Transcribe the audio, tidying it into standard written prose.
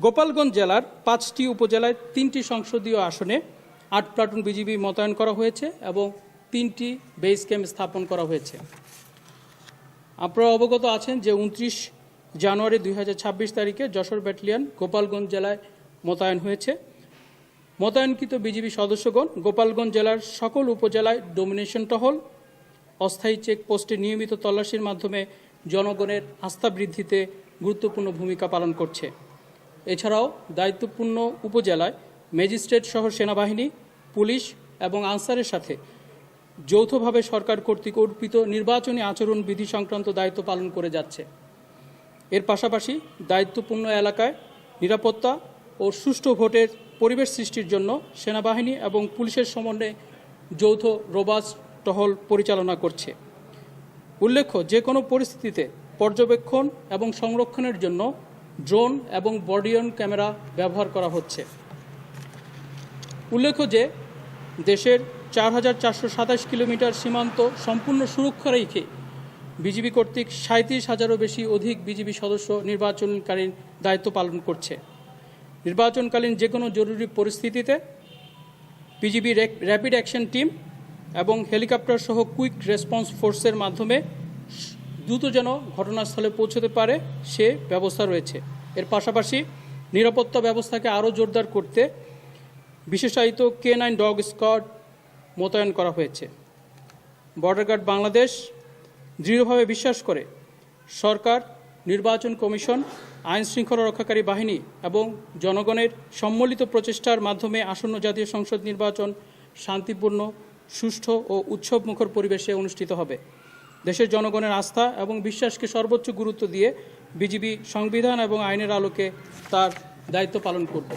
গোপালগঞ্জ জেলার 5টি উপজেলায় 3টি সংসদীয় আসনে 8 প্লাটুন বিজিবি মোতায়েন করা হয়েছে এবং 3টি বেস ক্যাম্প স্থাপন করা হয়েছে। আপনারা অবগত আছেন যে 29 জানুয়ারি 2026 তারিখে যশোর ব্যাটালিয়ন গোপালগঞ্জ জেলায় মোতায়েন হয়েছে। মোতায়েনকৃত বিজিবি সদস্যগণ গোপালগঞ্জ জেলার সকল উপজেলায় ডোমিনেশন টহল, অস্থায়ী চেকপোস্টে নিয়মিত তল্লাশির মাধ্যমে জনগণের আস্থা বৃদ্ধিতে গুরুত্বপূর্ণ ভূমিকা পালন করছে। এছাড়াও দায়িত্বপূর্ণ উপজেলায় ম্যাজিস্ট্রেট সহ সেনাবাহিনী, পুলিশ এবং আনসারের সাথে যৌথভাবে সরকার কর্তৃক অর্পিত নির্বাচনী আচরণ বিধি সংক্রান্ত দায়িত্ব পালন করে যাচ্ছে। এর পাশাপাশি দায়িত্বপূর্ণ এলাকায় নিরাপত্তা ও সুষ্ঠু ভোটের পরিবেশ সৃষ্টির জন্য সেনাবাহিনী এবং পুলিশের সমন্বয়ে যৌথ রোবাস্ট টহল পরিচালনা করছে। উল্লেখ্য, যে কোনো পরিস্থিতিতে পর্যবেক্ষণ এবং সংরক্ষণের জন্য ড্রোন এবং বডিয়ন ক্যামেরা ব্যবহার করা হচ্ছে। উল্লেখ্য যে দেশের 4427 কিলোমিটার সীমান্ত সম্পূর্ণ সুরক্ষা রেখে বিজিবি কর্তৃক 37,000-এরও অধিক বিজিবি সদস্য নির্বাচনকালীন দায়িত্ব পালন করছে। নির্বাচনকালীন যে কোনো জরুরি পরিস্থিতিতে বিজিবি র্যাপিড অ্যাকশন টিম এবং হেলিকপ্টার সহ কুইক রেসপন্স ফোর্সের মাধ্যমে দ্রুত যেন ঘটনাস্থলে পৌঁছতে পারে সে ব্যবস্থা রয়েছে। এর পাশাপাশি নিরাপত্তা ব্যবস্থাকে আরও জোরদার করতে বিশেষায়িত K9 ডগ স্কোয়াড মোতায়েন করা হয়েছে। বর্ডার গার্ড বাংলাদেশ দৃঢ়ভাবে বিশ্বাস করে সরকার, নির্বাচন কমিশন, আইন শৃঙ্খলা রক্ষাকারী বাহিনী এবং জনগণের সম্মিলিত প্রচেষ্টার মাধ্যমে আসন্ন জাতীয় সংসদ নির্বাচন শান্তিপূর্ণ, সুষ্ঠু ও উৎসবমুখর পরিবেশে অনুষ্ঠিত হবে। দেশের জনগণের আস্থা এবং বিশ্বাসকে সর্বোচ্চ গুরুত্ব দিয়ে বিজিবি সংবিধান এবং আইনের আলোকে তার দায়িত্ব পালন করবে।